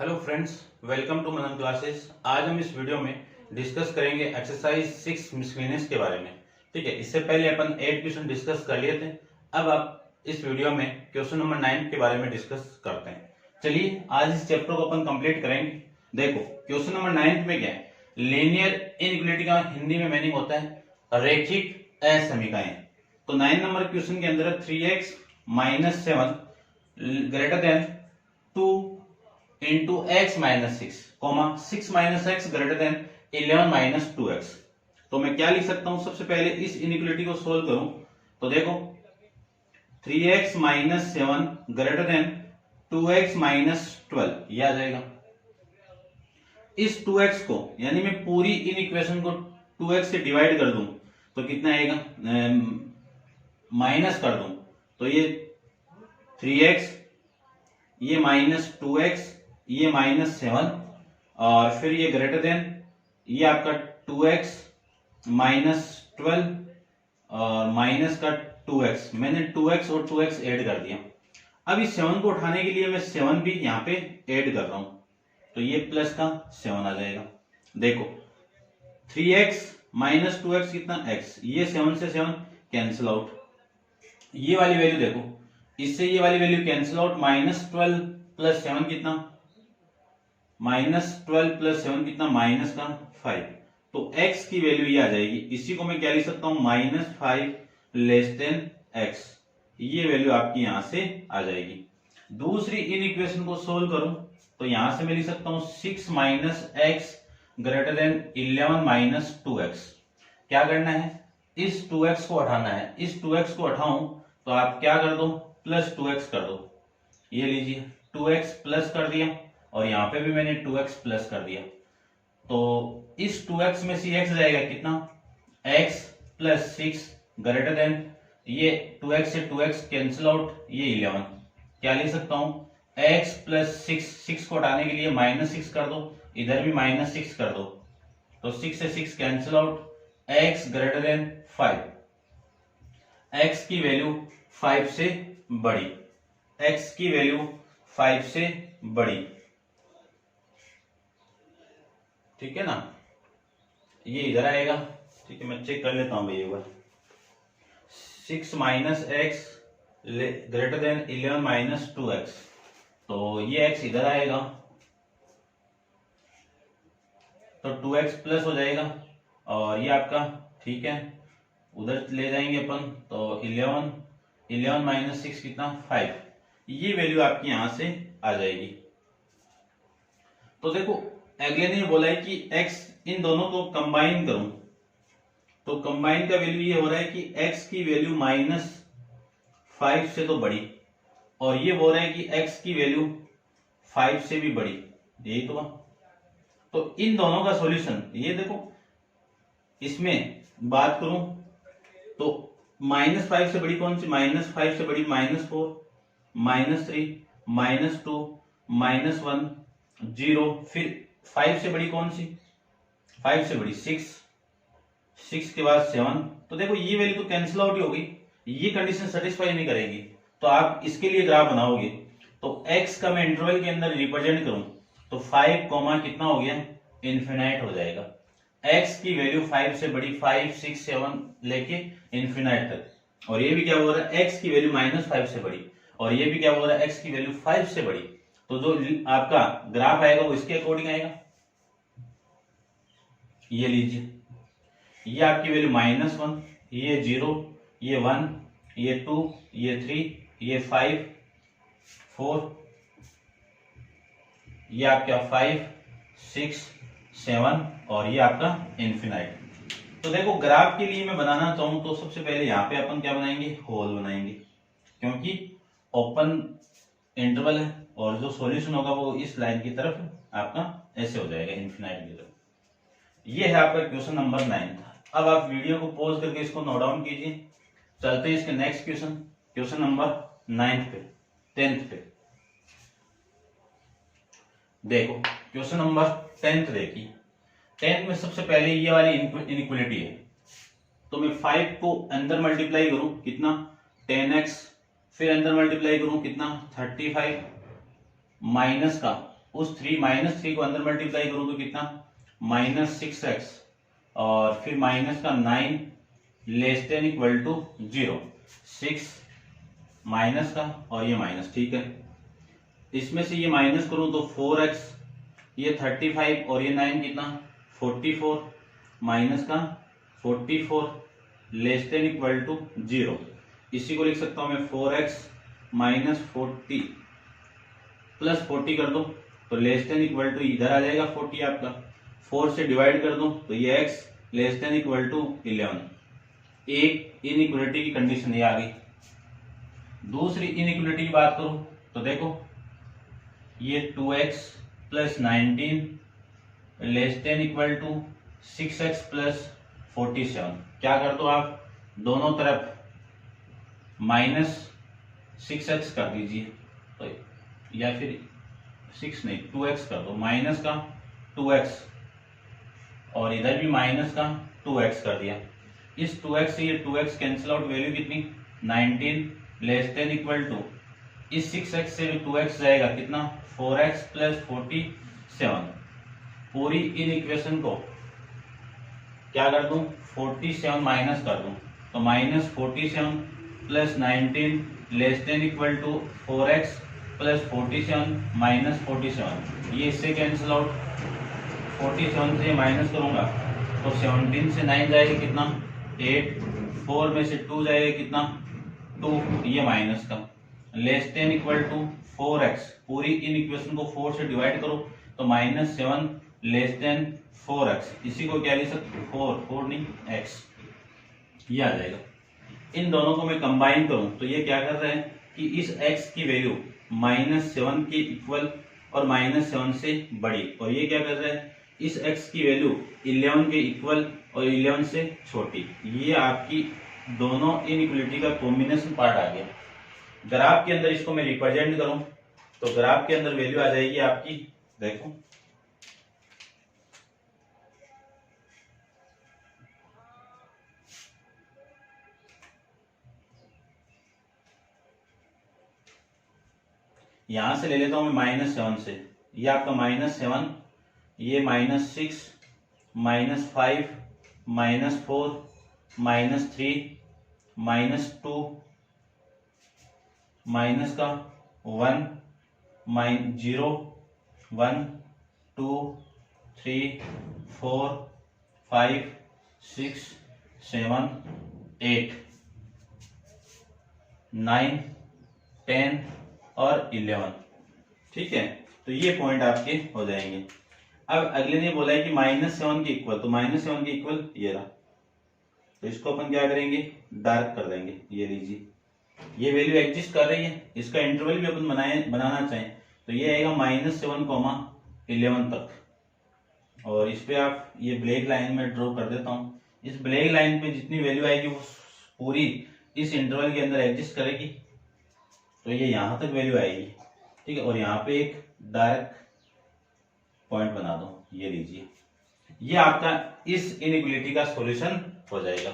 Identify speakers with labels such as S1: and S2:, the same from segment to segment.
S1: Hello friends, welcome to Manan classes. आज हम इस वीडियो में डिस्कस करेंगे एक्सरसाइज 6 मिसलेनियस के बारे में। ठीक है, इससे पहले अपन 8 क्वेश्चन डिस्कस कर लिए थे। अब आप इस वीडियो में क्वेश्चन नंबर 9 के बारे में डिस्कस करते हैं। चलिए आज इस चैप्टर को अपन कंप्लीट करेंगे। देखो क्वेश्चन नंबर 9 में क्या है, लीनियर इनइक्वालिटी का हिंदी में मीनिंग होता है रैखिक असमीकाएं। तो 9 नंबर क्वेश्चन के अंदर 3x - 7 greater than 2 into x minus 6, 6 minus x greater than 11 minus 2x। तो मैं क्या लिख सकता हूं, सबसे पहले इस इनइक्वालिटी को सोल्व करूं तो देखो 3x minus 7 greater than 2x minus 12 ये आ जाएगा। इस 2x को यानी मैं पूरी इन इक्वेशन को 2x से डिवाइड कर दूं तो कितना आएगा, माइनस कर दूं तो ये 3x, ये माइनस 2x, ये -7 और फिर ये ग्रेटर देन ये आपका 2x -12 और माइनस का 2x। मैंने 2x और 2x ऐड कर दिया। अब इस 7 को उठाने के लिए मैं 7 भी यहाँ पे ऐड कर रहा हूं तो ये प्लस का 7 आ जाएगा। देखो 3x - 2x कितना x, ये 7 से 7 कैंसिल आउट, ये वाली वैल्यू देखो इससे ये वाली वैल्यू कैंसिल आउट, -12 + 7 कितना, -12 + 7 कितना, माइनस का 5। तो x की वैल्यू ये आ जाएगी। इसी को मैं क्या लिख सकता हूं, -5 < x। ये वैल्यू आपकी यहां से आ जाएगी। दूसरी इन इक्वेशन को सोल्व करूं तो यहां से मैं लिख सकता हूं 6 - x greater than 11 minus 2x। क्या करना है, इस 2x को हटाना है। इस 2x को हटाऊं तो आप क्या कर दो, +2x कर दो। ये लीजिए 2x प्लस कर दिया और यहाँ पे भी मैंने 2x प्लस कर दिया। तो इस 2x में से x जाएगा कितना, x + 6 ग्रेटर देन, ये 2x से 2x कैंसिल आउट, ये 11। क्या लिख सकता हूं, x + 6 को हटाने के लिए -6 कर दो, इधर भी -6 कर दो तो 6 से 6 cancel out, x greater than 5। x की वैल्यू 5 से बड़ी, x की वैल्यू 5 से बड़ी। ठीक है ना, ये इधर आएगा। ठीक है, मैं चेक कर लेता हूं भैया एक बार। 6 - x greater than 11 minus 2x, तो ये x इधर आएगा तो 2x प्लस हो जाएगा और ये आपका, ठीक है, उधर ले जाएंगे अपन तो 11 - 6 कितना, 5। ये वैल्यू आपकी यहां से आ जाएगी। तो देखो अगले ने बोला है कि x इन दोनों को कंबाइन करूं तो कंबाइन का वैल्यू ये हो रहा है कि x की वैल्यू -5 से तो बड़ी और ये बोल रहा है कि x की वैल्यू 5 से भी बड़ी, यही तो। तो इन दोनों का सॉल्यूशन ये देखो, इसमें बात करूं तो -5 से बड़ी कौन सी, -5 से बड़ी -4, -3, -2, -1, 0। फिर 5 से बड़ी कौन सी, 5 से बड़ी 6, 6 के बाद 7। तो देखो ये वैल्यू तो कैंसिल आउट ही होगी, ये कंडीशन सेटिस्फाई नहीं करेगी। तो आप इसके लिए ग्राफ बनाओगे तो x का मैं इंटरवल के अंदर रिप्रेजेंट करूं तो 5 कितना हो गया, इनफिनाइट हो जाएगा। x की वैल्यू 5 से बड़ी, 5, 6, 7 लेके इनफिनाइट तक। और ये भी क्या बोल रहा है, x की वैल्यू -5 से बड़ी, और ये भी क्या बोल रहा है, x की वैल्यू 5 से बड़ी। तो जो आपका ग्राफ आएगा वो इसके अकॉर्डिंग आएगा। ये लीजिए, ये आपकी वैल्यू -1, ये 0, ये 1, ये 2, ये 3, ये 5, 4, ये आपका 5, 6, 7 और ये आपका इनफिनाइट। तो देखो ग्राफ के लिए मैं बनाना चाहूं तो सबसे पहले यहाँ पे अपन क्या बनाएंगे, होल बनाएंगे, क्योंकि ओपन इंटरवल है और जो सॉल्यूशन होगा वो इस लाइन की तरफ आपका ऐसे हो जाएगा, इनफिनाइट की तरफ। ये है आपका क्वेश्चन नंबर 9। अब आप वीडियो को पॉज करके इसको नोट डाउन कीजिए। चलते हैं इसके नेक्स्ट क्वेश्चन, क्वेश्चन नंबर 9 पे, 10th पे। देखो क्वेश्चन नंबर 10th देखिए। 10th में सबसे पहले ये वाली इनइक्वालिटी है तो मैं 5 को अंदर मल्टीप्लाई करूं कितना, 10x, फिर अंदर मल्टीप्लाई करूं कितना, 35, माइनस का उस 3 -3 को अंदर मल्टीप्लाई करूं तो कितना -6x और फिर माइनस का 9 less than equal to 0, 6 minus का और ये माइनस, ठीक है। इसमें से ये माइनस करूं तो 4x, ये 35 और ये 9 कितना 44, माइनस का 44 लेस देन इक्वल टू 0। इसी को लिख सकता हूं मैं 4x माइनस 40 प्लस 40 कर दो तो लेस देन इक्वल टू इधर आ जाएगा 40 आपका, 4 से डिवाइड कर दो तो ये x less than equal to 11। एक इनइक्वालिटी की कंडीशन ये आ गई। दूसरी इनइक्वालिटी की बात करूं तो देखो ये 2x plus 19 less than equal to 6x plus 47। क्या कर दो आप दोनों तरफ माइनस 6x कर दीजिए, तो या फिर 6 नहीं 2x कर दो, माइनस का 2x और इधर भी माइनस का 2x कर दिया। इस 2x से ये 2x कैंसिल आउट, वैल्यू कितनी 19 लेस देन इक्वल टू इस 6x से 2x जाएगा कितना 4x प्लस 47। पूरी इन इक्वेशन को क्या कर दूं 47 माइनस कर दूं तो minus 47 plus 19 less than equal to 4x plus 47 minus 47। ये इससे कैंसिल आउट, 47 से माइनस करूंगा तो 17 से 9 जाएगा कितना 8, 4 में से 2 जाएगा कितना 2, ये माइनस का less than equal to 4x। पूरी इन इक्वेशन को 4 से डिवाइड करो तो माइनस 7 लेस देन 4x। इसी को क्या लिख सकते 4 नहीं x, ये आ जाएगा। इन दोनों को मैं कंबाइन करूं तो ये क्या कर रहे हैं कि इस x की वैल्यू -7 के इक्वल और -7 से बड़ी, और ये क्या कर रहा है इस x की वैल्यू 11 के इक्वल और 11 से छोटी। ये आपकी दोनों इनइक्वालिटी का कॉम्बिनेशन पार्ट आ गया। ग्राफ के अंदर इसको मैं रिप्रेजेंट करूं तो ग्राफ के अंदर वैल्यू आ जाएगी आपकी, देखो यहां से ले लेता हूं मैं -7 से, ये आपका -7, ये -6, -5, -4, -3, -2, माइनस का 1, -0, 1, 2, 3, 4, 5, 6, 7, 8, 9, 10 और 11, ठीक है। तो ये पॉइंट आपके हो जाएंगे। अब अगले ने बोला है कि -7 के इक्वल, तो -7 के इक्वल ये रहा, तो इसको अपन क्या करेंगे डार्क कर देंगे। ये लीजिए ये वैल्यू एग्जिस्ट कर रही है, इसका इंटरवल भी अपन बनाना चाहें तो ये आएगा -7, 11 तक। और इस पे आप ये ब्लैक लाइन में ड्रॉ कर देता हूं। इस ब्लैक लाइन पे जितनी वैल्यू आएगी वो पूरी इस इंटरवल के अंदर एग्जिस्ट करेगी, तो ये यहां तक वैल्यू आएगी, ठीक है। और यहाँ पे एक डार्क पॉइंट बना दो, ये लीजिए, ये आपका इस इनइक्वालिटी का सॉल्यूशन हो जाएगा।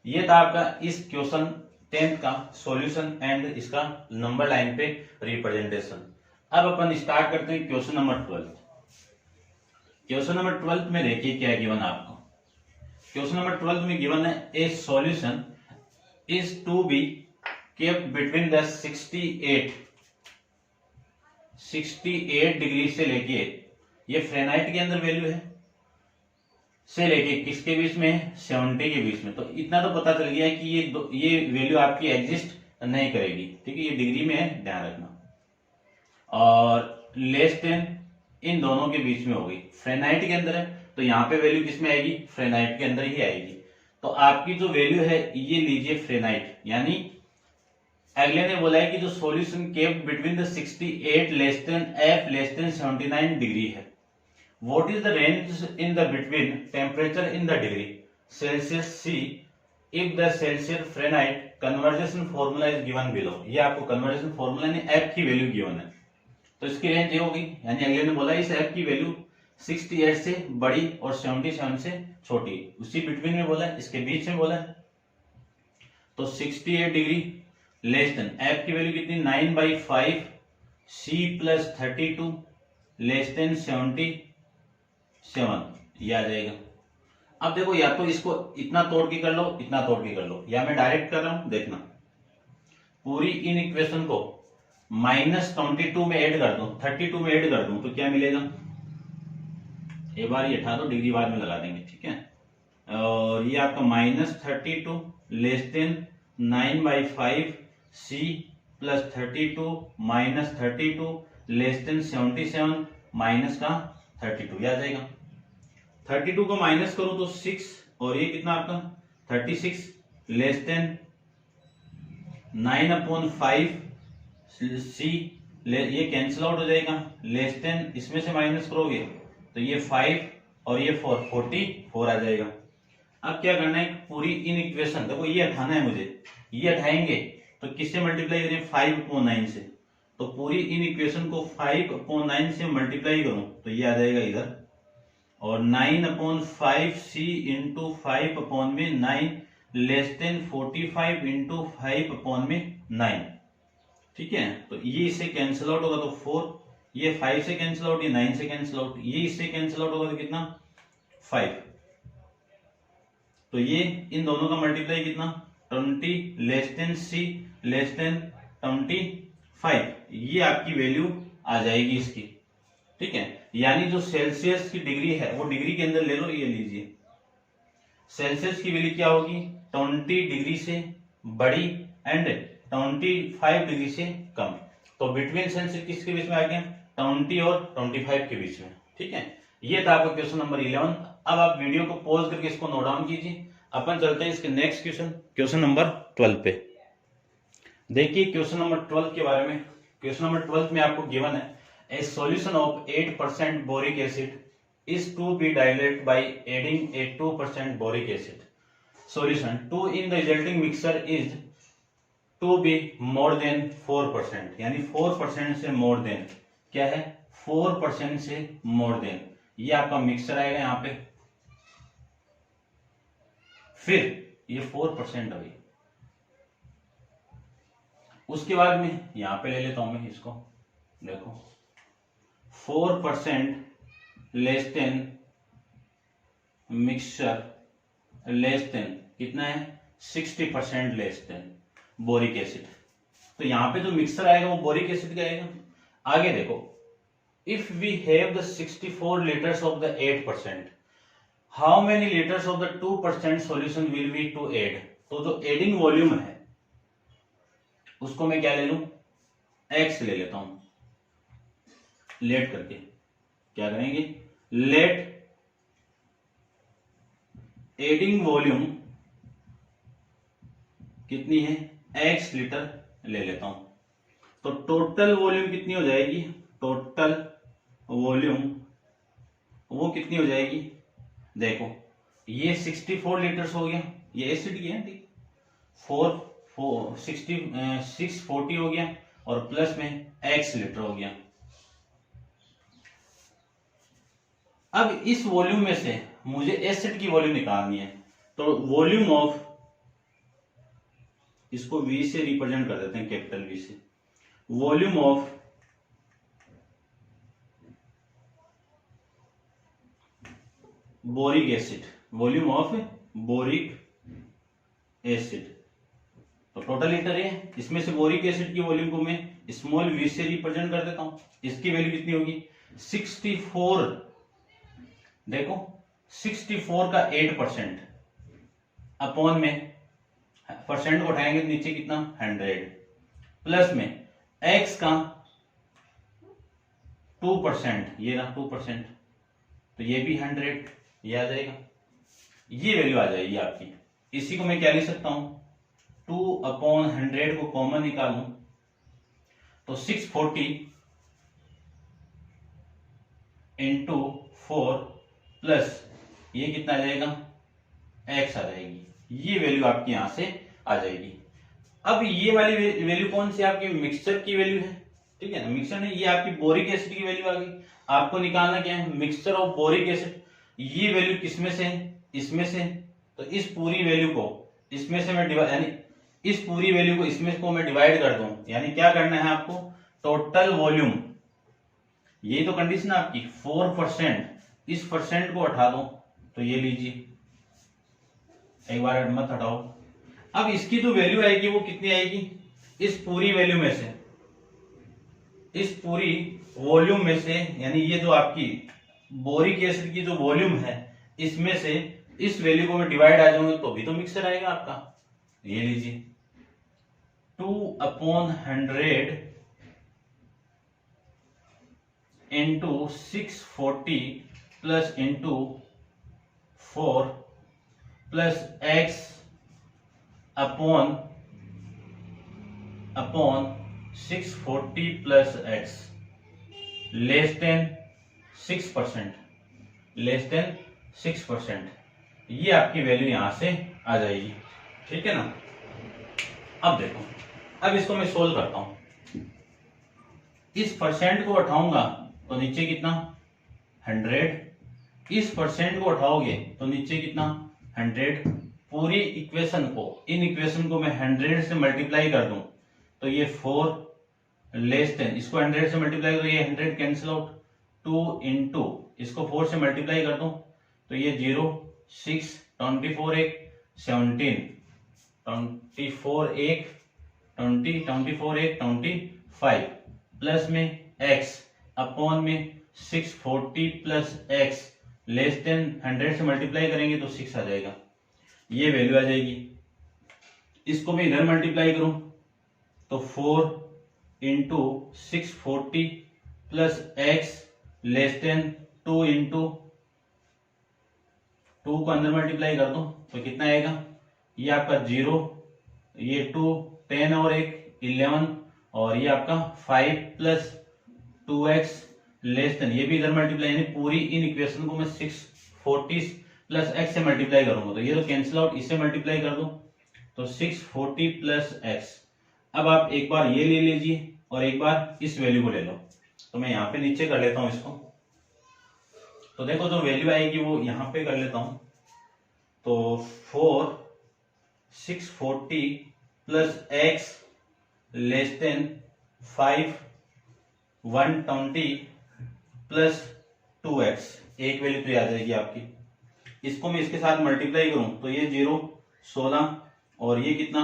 S1: ये था आपका इस क्वेश्चन 10th का सॉल्यूशन एंड इसका नंबर लाइन पे रिप्रेजेंटेशन। अब अपन स्टार्ट करते हैं क्वेश्चन नंबर 12। क्वेश्चन नंबर 12 में देखिए क्या गिवन है आपको। क्वेश्चन नंबर 12 में गिवन है a solution is to be kept between the 68 degree से लेके, ये फ़ारेनहाइट के अंदर वैल्यू है, से लेके किसके बीच में है 70 के बीच में। तो इतना तो पता चल गया है कि ये वैल्यू आपकी एग्जिस्ट नहीं करेगी, ठीक है। ये डिग्री में है, ध्यान रखना। और लेस देन इन दोनों के बीच में होगी, फ़ारेनहाइट के अंदर है तो यहाँ पे वैल्यू किसमें आएगी फ़ारेनहाइट के अंदर ही आएगी। तो आपकी जो वैल्यू है ये लीजिए फ़ारेनहाइट, यानी अगले ने बोला है कि जो solution kept between the 68 less than f less than 79 degree है। What is the range in the between temperature in the degree Celsius C if the Celsius Fahrenheit conversion formula is given below। ये आपको conversion formula ने f की value given है, तो इसकी range ये होगी, यानी अगले ने बोला इस f की वैल्यू 68 से बड़ी और 77 से छोटी, उसी बिटवीन में बोला है, इसके बीच में बोला है। तो 68 डिग्री लेस देन f की वैल्यू कितनी 9/5 C प्लस 32 लेस देन 77, ये आ जाएगा। अब देखो या तो इसको इतना तोड़ के कर लो, इतना तोड़ के कर लो, या मैं डायरेक्ट कर रहा हूं, देखना पूरी इन इक्वेशन को -22 में ऐड कर दूं, 32 में ऐड कर दूं तो क्या मिलेगा, एक बार ये हटा दो, डिग्री बाद में लगा देंगे, ठीक है। और ये आपका -32 less than 9/5 C plus 32 -32 less than 77 minus का 32, याद आएगा। 32 को माइनस करूं तो 6, और ये कितना आपका 36 लेस देन 9/5 C, ये कैंसिल आउट हो जाएगा, लेस देन इसमें से माइनस करोगे तो ये 5 और ये 4, 44 आ जाएगा। अब क्या करना है, पूरी इन इक्वेशन, देखो ये हटाना है मुझे, ये हटाएंगे तो किससे मल्टीप्लाई करें, 5/9 से, तो पूरी इन इक्वेशन को 5/9 से मल्टीप्लाई करूं तो ये आ जाएगा इधर, और 9/5C into 5/9 less than 45 into 5/9, ठीक है। तो ये इससे कैंसिल आउट होगा तो 4, ये 5 से कैंसिल आउट, ये 9 से कैंसिल आउट, ये इससे कैंसिल आउट होगा तो कितना 5, तो ये इन दोनों का मल्टीप्लाई कितना 20 less than C less than 25, ये आपकी वैल्यू आ जाएगी इसकी, ठीक है। यानी जो सेल्सियस की डिग्री है वो डिग्री के अंदर ले लो, ये लीजिए, सेल्सियस की वैल्यू क्या होगी 20 डिग्री से बड़ी एंड 25 डिग्री से कम, तो बिटवीन सेल्सियस किसके बीच में आ गया 20 और 25 के बीच में, ठीक है। ये था आपका क्वेश्चन नंबर 11। अब आप वीडियो को पॉज करके इसको नोट डाउन कीजिए, अपन चलते हैं इसके नेक्स्ट क्वेश्चन, क्वेश्चन नंबर 12 पे। देखिए क्वेश्चन नंबर 12 के बारे में, क्वेश्चन नंबर 12 में आपको गिवन है a solution of 8% boric acid is to be diluted by adding a 2% boric acid solution to in the resulting mixture is to be more than 4%, यानी 4% से मोर देन, क्या है 4% से मोर देन, ये आपका मिक्सर आएगा यहाँ पे, फिर ये 4% अभी, उसके बाद में यहां पे ले लेता हूं मैं इसको, देखो 4% less than mixture less than कितना है 60% लेस देन बोरिक एसिड, तो यहां पे जो मिक्सचर आएगा वो बोरिक एसिड का आएगा। आगे देखो, if we have the 64 litres of the 8%, how many litres of the 2% solution will be to add, तो जो एडिंग वॉल्यूम है उसको मैं क्या ले लूं x ले लेता हूं, लेट करके क्या करेंगे, लेट एडिंग वॉल्यूम कितनी है x लीटर ले लेता हूं, तो टोटल वॉल्यूम कितनी हो जाएगी, टोटल वॉल्यूम वो कितनी हो जाएगी, देखो ये 64 लीटर्स हो गया, ये एसिड की है, ठीक 640 हो गया और प्लस में x लीटर हो गया। अब इस वॉल्यूम में से मुझे एसिड की वॉल्यूम निकालनी है, तो वॉल्यूम ऑफ, इसको v से रिप्रेजेंट कर देते हैं, कैपिटल V से, volume of boric acid, volume of boric acid, तो टोटल लीटर है, इसमें से बोरिक एसिड की वॉल्यूम को मैं स्मॉल v से रिप्रेजेंट कर देता हूं, इसकी वैल्यू कितनी होगी 64, देखो 64 का 8% अपॉन में परसेंट को उठाएंगे तो नीचे कितना 100, प्लस में x का 2%, ये ना 2%, तो ये भी 100, ये आ जाएगा, ये वैल्यू आ जाएगी आपकी। इसी को मैं क्या लिख सकता हूं 2/100 को कॉमन निकालूं तो 640 इंटू 4 प्लस ये कितना आ जाएगा x आ जाएगी, ये वैल्यू आपकी यहां से आ जाएगी। अब ये वाली वैल्यू कौन सी आपकी मिक्सचर की वैल्यू है, ठीक है ना, मिक्सचर नहीं, ये आपकी बोरिक एसिड की वैल्यू आ गई। आपको निकालना क्या है मिक्सचर ऑफ बोरिक एसिड, ये वैल्यू किसमें से है, इसमें से, तो इस पूरी वैल्यू को इसमें से मैं डिवाइड, यानी इस पूरी वैल्यू को इसमें को मैं डिवाइड कर दूं, यानी क्या करना है आपको टोटल वॉल्यूम यही तो कंडीशन है आपकी 4%, इस परसेंट को हटा दो तो ये लीजिए, एक बार मत हटाओ। अब इसकी जो वैल्यू आएगी वो कितनी आएगी, इस पूरी वैल्यू में से, इस पूरी वॉल्यूम में से, यानी ये जो आपकी बोरिक एसिड की जो वॉल्यूम है इसमें से इस वैल्यू को मैं डिवाइड आ जाऊंगा तो भी तो मिक्सर आएगा आपका। ये लीजिए 2/100 into 640 plus into 4 plus x upon 640 plus x less then 6%, less than 6%। ये आपकी वैल्यू यहां से आ जाएगी, ठीक है ना। अब देखो, अब इसको मैं सोल्व करता हूं। इस परसेंट को उठाऊंगा तो नीचे कितना 100, इस परसेंट को उठाओगे तो नीचे कितना 100। पूरी इक्वेशन को, इन इक्वेशन को मैं 100 से मल्टीप्लाई कर दूं तो ये 4 लेस देन, इसको 100 से मल्टीप्लाई करो ये 100 कैंसिल आउट, 2 इंटू इसको 4 से मल्टीप्लाई कर दूं तो ये 0, 6, 24 1 17, 24 1 20, 24 1 25 प्लस में x अपॉन में 640 प्लस x लेस देन 100 से मल्टीप्लाई करेंगे तो 6 आ जाएगा, ये वैल्यू आ जाएगी। इसको मैं इधर मल्टीप्लाई करूं तो 4 into 640 plus x less then 2 into 2 को अंदर मल्टीप्लाई कर दो तो कितना आएगा, ये आपका 0, ये 2, 10 और 1 11 और ये आपका 5 प्लस 2x लेस देन, ये भी इधर मल्टीप्लाई, यानी पूरी इन इक्वेशन को मैं 640 प्लस x से मल्टीप्लाई करूंगा तो ये तो कैंसिल आउट, इससे मल्टीप्लाई कर दो तो 640 प्लस x। अब आप एक बार ये ले लीजिए और एक बार इस वैल्यू को ले लो, तो मैं यहाँ पे नीचे कर लेता हूं इसको। तो देखो जो वैल्यू आएगी वो यहाँ पे कर लेता हूं, तो 4 640 plus x less then 5 120 plus 2x, एक वैल्यू तो आ जाएगी आपकी। इसको मैं इसके साथ मल्टीप्लाई करूं तो ये 0 16 और ये कितना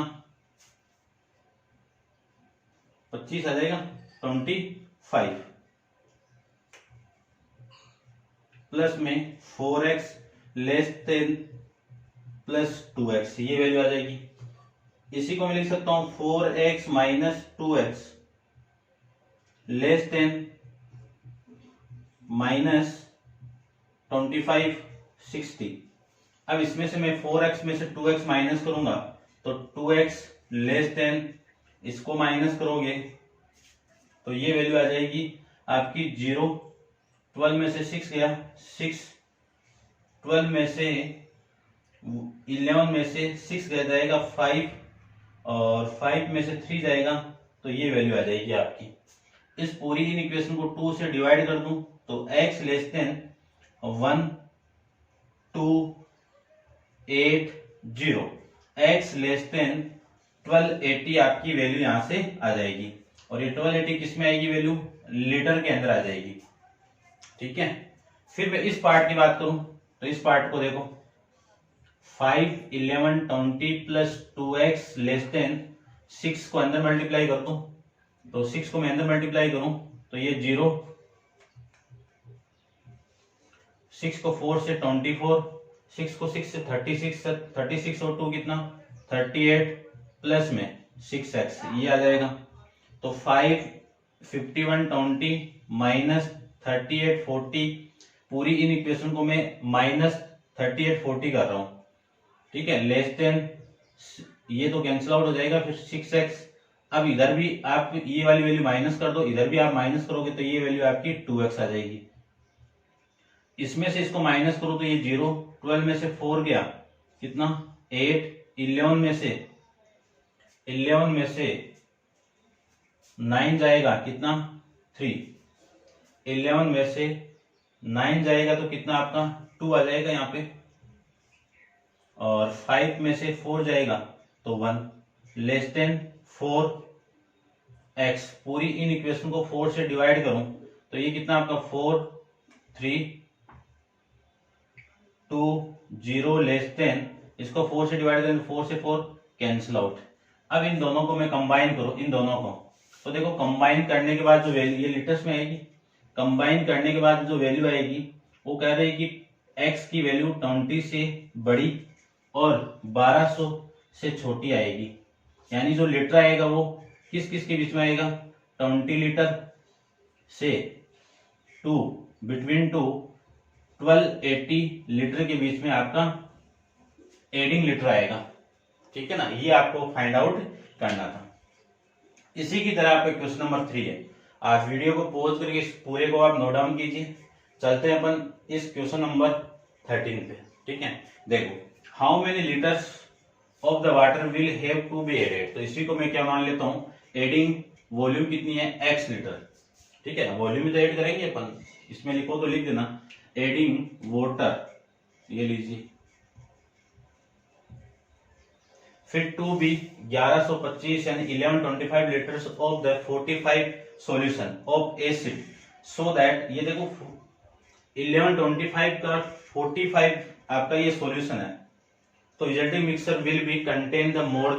S1: 25 आ जाएगा 25 प्लस में 4x less than plus 2x, ये वैल्यू आ जाएगी। इसी को मैं लिख सकता हूं 4x minus 2x less than minus 25 60। अब इसमें से मैं 4x में से 2x माइनस करूंगा तो 2x लेस देन, इसको माइनस करोगे तो ये वैल्यू आ जाएगी आपकी 0, 12 में से 6 गया 6, 12 में से 11 में से 6 गया जाएगा 5 और 5 में से 3 जाएगा तो ये वैल्यू आ जाएगी आपकी। इस पूरी इन इक्वेशन को 2 से डिवाइड कर दूं तो x less then 1 2 8 0, x less then 1280 आपकी वैल्यू यहां से आ जाएगी। और ये 1280 किस में आएगी वैल्यू, लीटर के अंदर आ जाएगी, ठीक है। फिर मैं इस पार्ट की बात करूं तो इस पार्ट को देखो 5 11 20 प्लस 2x लेस देन 6 को अंदर मल्टीप्लाई कर दूं तो 6 को मैं अंदर मल्टीप्लाई करूं तो ये 0, 6 को 4 से 24, 6 को 6 से 36, 36 और 2 कितना 38 प्लस में 6x, ये आ जाएगा। तो 5 51 20 माइनस 38 40, पूरी इन इक्वेशन को मैं माइनस 38 40 कर रहा हूं, ठीक है, लेस देन, ये तो कैंसिल आउट हो जाएगा, फिर 6x। अब इधर भी आप ये वाली वैल्यू माइनस कर दो, इधर भी आप माइनस करोगे तो ये वैल्यू आपकी 2x आ जाएगी। इसमें से इसको माइनस करो तो ये 0, 12 में से 4 गया कितना 8, 11 में से 9 जाएगा कितना 3, 11 में से 9 जाएगा तो कितना आपका 2 आ जाएगा यहाँ पे, और 5 में से 4 जाएगा तो 1 लेस देन 4x। पूरी इन इक्वेशन को 4 से डिवाइड करूं तो ये कितना आपका 4 3 2 0 लेस देन, इसको 4 से डिवाइड करें, 4 से 4 कैंसिल आउट। अब इन दोनों को मैं कंबाइन करूं, इन दोनों को, तो देखो कंबाइन करने के बाद जो वैल्यू ये लीटर्स में आएगी, कंबाइन करने के बाद जो वैल्यू आएगी वो कह रहे हैं कि x की वैल्यू 20 से बड़ी और 1200 से छोटी आएगी। यानी जो लीटर आएगा वो किस किस के बीच में आएगा, 20 लीटर से बिटवीन 1280 लीटर के बीच में आपका एडिंग लीटर आएगा। ठीक है ना, ये आपको फाइंड आउट करना था। इसी की तरह आपका क्वेश्चन नंबर 3 है। आप वीडियो को पॉज करके इस पूरे को आप नोट डाउन कीजिए। चलते हैं अपन इस क्वेश्चन नंबर 13 पे। ठीक है, देखो, how many litres of the water will have to be added. तो इसी को मैं क्या मान लेता हूं, एडिंग वॉल्यूम कितनी है, x लीटर। ठीक है, वॉल्यूम तो ऐड करेंगे अपन, इसमें लिखो तो लिख देना, एडिंग वाटर, ये लीजिए, फिर टू बी 1125 यानी 1125 litres of the 45 solution of acid, so that, ये देखो 1125 का 45 आपका ये सॉल्यूशन है, तो resulting mixture will be contain the more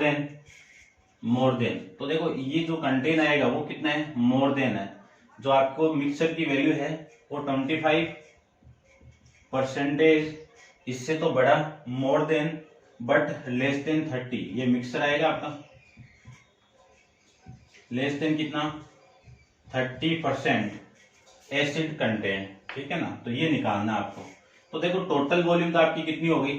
S1: than, तो देखो ये जो कंटेन आएगा वो कितना है, मोर देन है। जो आपको मिक्सचर की वैल्यू है वो 25%, इससे तो बड़ा, more than but less than 30, ये मिक्सचर आएगा आपका लेस देन कितना, 30% एसिड कंटेंट। ठीक है ना, तो ये निकालना आपको। तो देखो टोटल वॉल्यूम तो आपकी कितनी होगी,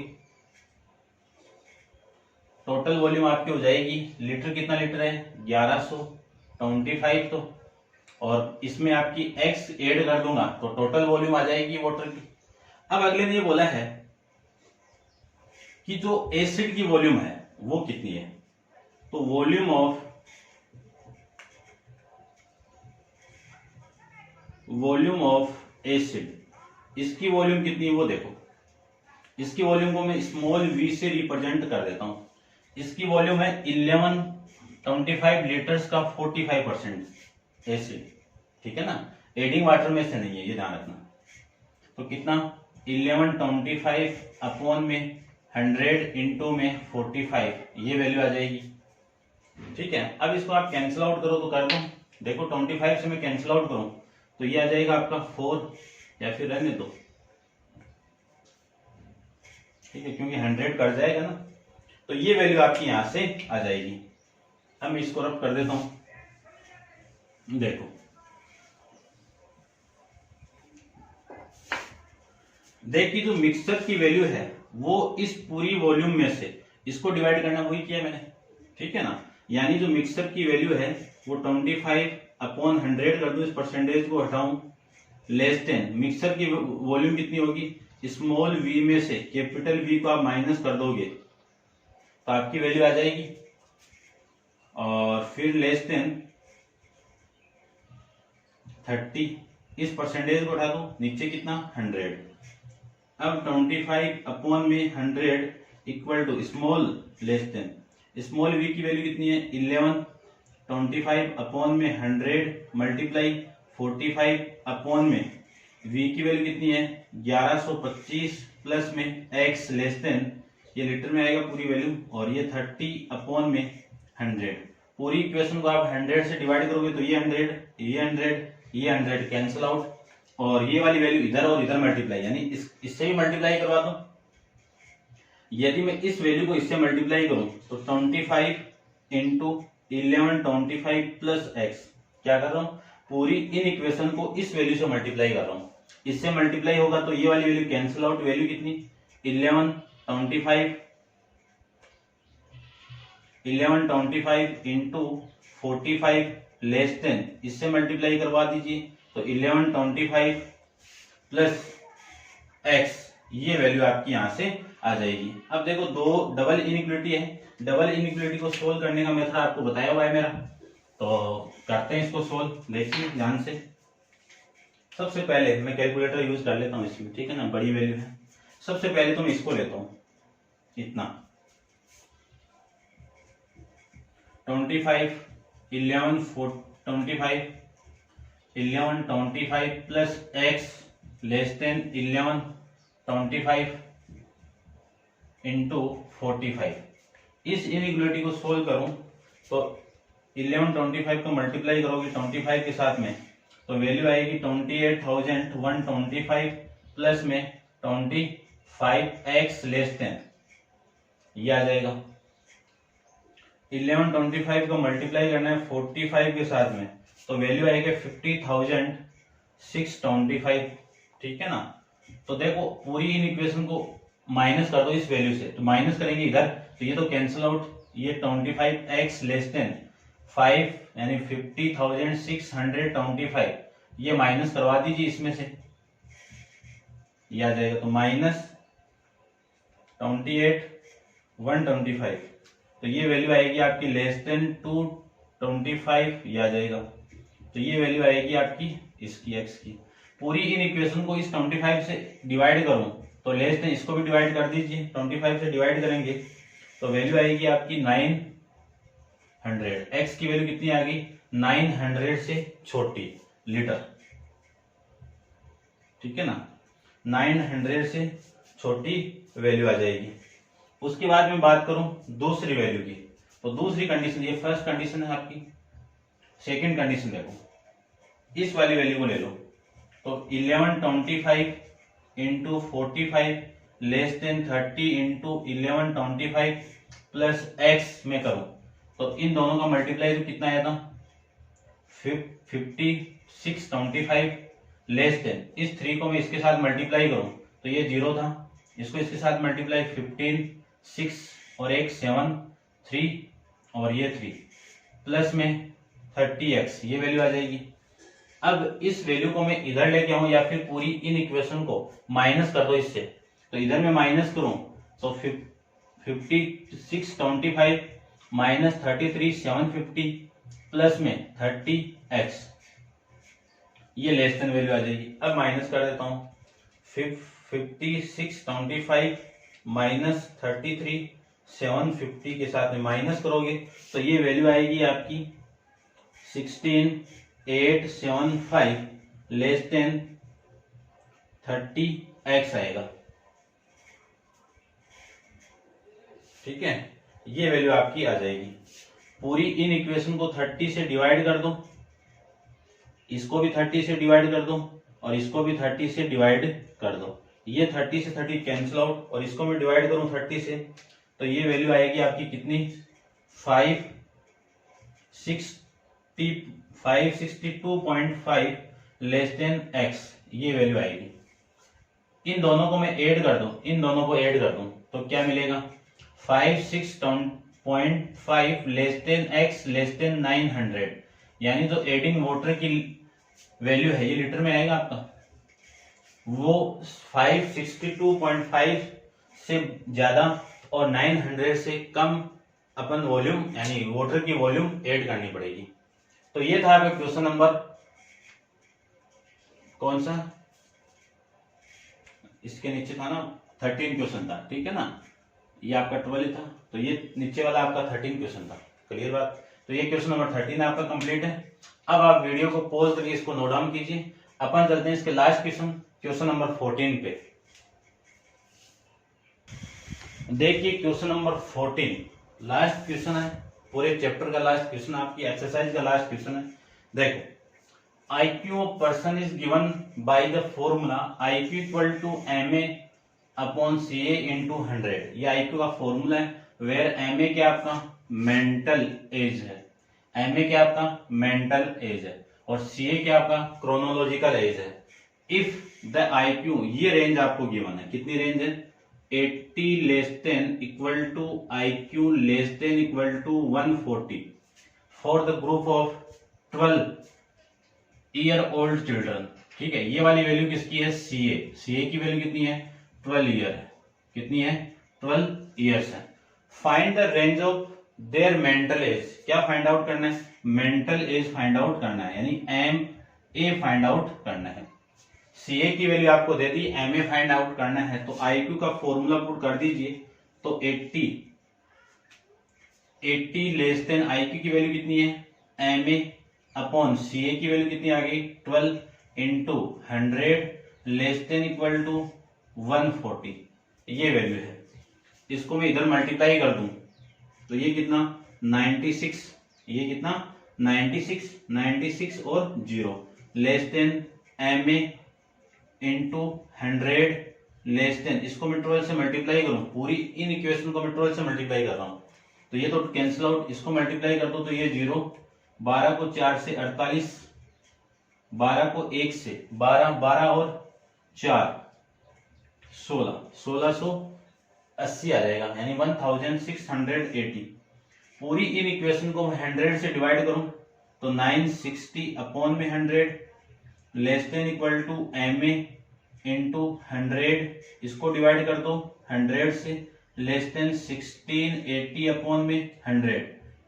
S1: टोटल वॉल्यूम आपकी हो जाएगी, लीटर कितना लीटर है, 1125, तो और इसमें आपकी x ऐड कर दूंगा तो टोटल वॉल्यूम आ जाएगी वाटर की। अब अगले ने ये बोला है कि जो एसिड की वॉल्यूम है वो कितनी है, तो वॉल्यूम ऑफ एसिड, इसकी वॉल्यूम कितनी है वो देखो, इसकी वॉल्यूम को मैं स्मॉल v से रिप्रेजेंट कर देता हूं। इसकी वॉल्यूम है 1125 लीटर्स का 45% एसिड। ठीक है ना, एडिंग वाटर में से नहीं है, ये ध्यान रखना। तो कितना, 1125 अपॉन में 100 इंटू में 45, ये वैल्यू आ जाएगी। ठीक है, अब इसको आप कैंसिल आउट करो तो कर दो, देखो 25 से मैं कैंसिल आउट करूं तो ये आ जाएगा आपका 4, या फिर रहने दो, ठीक है, क्योंकि 100 कट जाएगा ना, तो ये वैल्यू आपकी यहां से आ जाएगी। अब मैं इसको रब कर देता हूं, देखो देखिए जो मिक्सचर की वैल्यू है वो इस पूरी वॉल्यूम में से इसको डिवाइड करना, वही किया मैंने। ठीक है ना, यानी जो मिक्सचर की वैल्यू है वो 25 अपॉन 100 कर दूं, इस परसेंटेज को हटाऊं, लेस देन मिक्सचर की वॉल्यूम कितनी होगी, स्मॉल v में से कैपिटल V को आप माइनस कर दोगे तो आपकी वैल्यू आ जाएगी, और फिर लेस देन 30, इस परसेंटेज को हटा दो, नीचे कितना 100। अब 25 अपॉन में 100 equal to small less than, small v की वैल्यू कितनी है 11, 25 अपॉन में 100 मल्टीप्लाई 45 अपॉन में v की वैल्यू कितनी है 1125 प्लस में x लेस देन, ये लीटर में आएगा पूरी वैल्यू, और ये 30 अपॉन में 100। पूरी इक्वेशन को आप 100 से डिवाइड करोगे तो ये 100, ये 100, ये 100 कैंसिल आउट, और ये वाली वैल्यू इधर और इधर मल्टीप्लाई, यानी इससे भी मल्टीप्लाई करवा दो। यदि मैं इस वैल्यू को इससे मल्टीप्लाई करूं तो 25 इंटू 1125 प्लस एक्स, क्या कर रहा हूं, पूरी इन इक्वेशन को इस वैल्यू से मल्टीप्लाई कर रहा हूं, इससे मल्टीप्लाई होगा तो ये वाली वैल्यू कैंसिल आउट, वैल्यू कितनी 1125 इंटू 45 लेस देन, इससे मल्टीप्लाई करवा दीजिए तो 1125 प्लस एक्स, ये वैल्यू आपकी यहां से आ जाएगी। अब देखो दो डबल इनइक्वालिटी है, डबल इनइक्वालिटी को सोल्व करने का मेथड आपको बताया हुआ है मेरा, तो करते हैं इसको सोल्व, देखिए ध्यान से। सबसे पहले मैं कैलकुलेटर यूज कर लेता हूं इसमें, ठीक है ना, बड़ी वैल्यू है। सबसे पहले तो मैं इसको लेता हूं, इतना 25 11 25 1125 plus x less then 1125 into 45। इस इनइक्वालिटी को सोल्व करूं तो 1125 को मल्टीप्लाई करोगे 25 के साथ में तो वैल्यू आएगी 28,125 प्लस में 25x लेस देन, ये आ जाएगा। 1125 को मल्टीप्लाई करना है 45 के साथ में तो वैल्यू आएगी 50,625, ठीक है ना। तो देखो पूरी इन इक्वेशन को माइनस कर दो इस वैल्यू से, तो माइनस करेंगे इधर तो ये तो कैंसिल आउट, ये 25x लेस देन 5 यानी 50,625 ये माइनस करवा दीजिए इसमें से, ये आ जाएगा। तो माइनस 28,125 तो ये वैल्यू आएगी आपकी लेस देन 225, ये आ जाएगा। तो ये वैल्यू आएगी आपकी इसकी x की। पूरी इन इक्वेशन को इस 25 से डिवाइड करूं तो लेस देन इसको भी डिवाइड कर दीजिए, 25 से डिवाइड करेंगे तो वैल्यू आएगी आपकी 900। x की वैल्यू कितनी आ गई 900 से छोटी लीटर, ठीक है ना, 900 से छोटी वैल्यू आ जाएगी। उसके बाद में बात करूं दूसरी वैल्यू की, तो दूसरी कंडीशन, ये फर्स्ट कंडीशन है आपकी। सेकंड कंडीशन देखो, इस वाली वैल्यू को ले लो तो 1125 into 45 less than 30 into 1125 plus x में करो तो इन दोनों का मल्टीप्लाई तो कितना आया था 5625 लेस देन, इस 3 को मैं इसके साथ मल्टीप्लाई करूं तो ये 0 था, इसको इसके साथ मल्टीप्लाई 15 6 और 1 7 3 और ये 3 प्लस में 30x ये वैल्यू आ जाएगी। अब इस वैल्यू को मैं इधर लेके आऊं या फिर पूरी इन इक्वेशन को माइनस कर दो इससे, तो इधर मैं माइनस करूं तो 5625 माइनस 33,750 प्लस में 30x ये लेस देन वैल्यू आ जाएगी। अब माइनस कर देता हूं 5625 माइनस 33,750 के साथ में माइनस करोगे तो ये वैल्यू आएगी आपकी 16,875 लेस देन 30x आएगा, ठीक है। ये वैल्यू आपकी आ जाएगी। पूरी इन इक्वेशन को 30 से डिवाइड कर दो, इसको भी 30 से डिवाइड कर दो और इसको भी 30 से डिवाइड कर दो, ये 30 से 30 कैंसिल आउट और इसको मैं डिवाइड करूं 30 से तो ये वैल्यू आएगी आपकी कितनी 562.5 लेस देन x, ये वैल्यू आएगी। इन दोनों को मैं ऐड कर दूं, इन दोनों को ऐड कर दूं तो क्या मिलेगा 56.5 less than x less then 900, यानी जो एडिंग वाटर की वैल्यू है ये लीटर में आएगा आपका, वो 562.5 से ज्यादा और 900 से कम अपन वॉल्यूम यानी वाटर की वॉल्यूम ऐड करनी पड़ेगी। तो ये था आपका क्वेश्चन नंबर कौन सा, इसके नीचे था ना 13 क्वेश्चन था, ठीक है ना, ये आपका 12 था तो ये नीचे वाला आपका 13 क्वेश्चन था, क्लियर बात। तो ये क्वेश्चन नंबर 13 आपका कंप्लीट है। अब आप वीडियो को पॉज करके इसको नोट डाउन कीजिए, अपन चलते हैं इसके लास्ट क्वेश्चन, क्वेश्चन नंबर 14 पे। देखिए क्वेश्चन नंबर 14 लास्ट क्वेश्चन है, पूरे चैप्टर का लास्ट क्वेश्चन, आपकी एक्सरसाइज का लास्ट क्वेश्चन है। देखो IQ of person is given by the formula IQ equal to MA upon CA into 100, ये IQ का फॉर्मूला है, वेयर MA क्या आपका मेंटल एज है, MA क्या आपका मेंटल एज है और CA क्या आपका क्रोनोलॉजिकल एज है। इफ द IQ, ये रेंज आपको गिवन है, कितनी रेंज है 80 less than equal to IQ less than equal to 140 for the group of 12 year old children, ठीक है। ये वाली वैल्यू किसकी है CA की वैल्यू कितनी है 12 ईयर है, कितनी है 12 ईयर्स है। Find the range of their mental as, क्या फाइंड आउट करना है मेंटल एज फाइंड आउट करना है, यानी MA फाइंड आउट करना है। CA की वैल्यू आपको दे दी, MA फाइंड आउट करना है तो IQ का फॉर्मूला पुट कर दीजिए तो 80 लेस देन IQ की वैल्यू कितनी है MA अपॉन सी ए की वैल्यू कितनी आ गई 12 into 100 less than equal to 140, ये वैल्यू है। इसको मैं इधर मल्टीप्लाई कर दूं तो ये कितना 96, ये कितना 96 और 0 less than M A into 100 less than, इसको मैं 12 से मल्टीप्लाई करूं, पूरी इन इक्वेशन को मैं 12 से मल्टीप्लाई कर रहा हूं तो ये तो कैंसिल आउट, इसको मल्टीप्लाई कर दो तो ये 0, 12 को 4 से 48, 12 को 1 से 12, 12 और 4 16, 1680 आ जाएगा, यानी 1680। पूरी इन इक्वेशन को 100 से डिवाइड करूं तो 960 अपॉन में 100 less than equal to M A into 100, इसको डिवाइड कर दो 100 से लेस देन 1680 अपॉन में 100,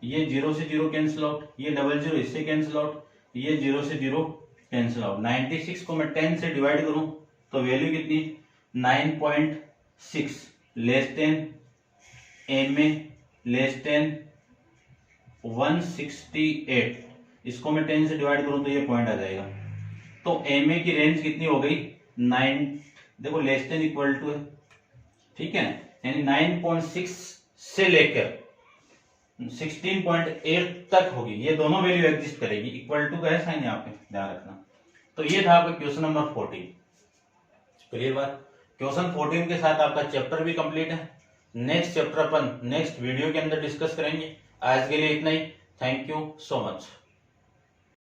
S1: ये 0 से 0 कैंसिल आउट, ये 00 इससे कैंसिल आउट, ये 0 से 0 कैंसिल आउट। 96 को मैं 10 से डिवाइड करूं तो वैल्यू कितनी 9.6 less than M A less than 168, इसको मैं 10 से डिवाइड करूं तो ये पॉइंट आ जाएगा। तो एम ए की रेंज कितनी हो गई 9, देखो लेस देन इक्वल टू है, ठीक है, यानी 9.6 से लेकर 16.8 तक होगी, ये दोनों वैल्यू एग्जिस्ट करेगी। इक्वल टू का है साइन यहाँ पे, ध्यान रखना। तो ये था आपका क्वेश्चन नंबर 14। क्लियर बात। क्वेश्चन 14 के साथ आपका चैप्टर भी कंप्लीट है। नेक्स्ट चैप्टर अपन नेक्स्ट वीडियो के अंदर डिस्कस करेंगे। आज के लिए इतना ही। Thank you so much.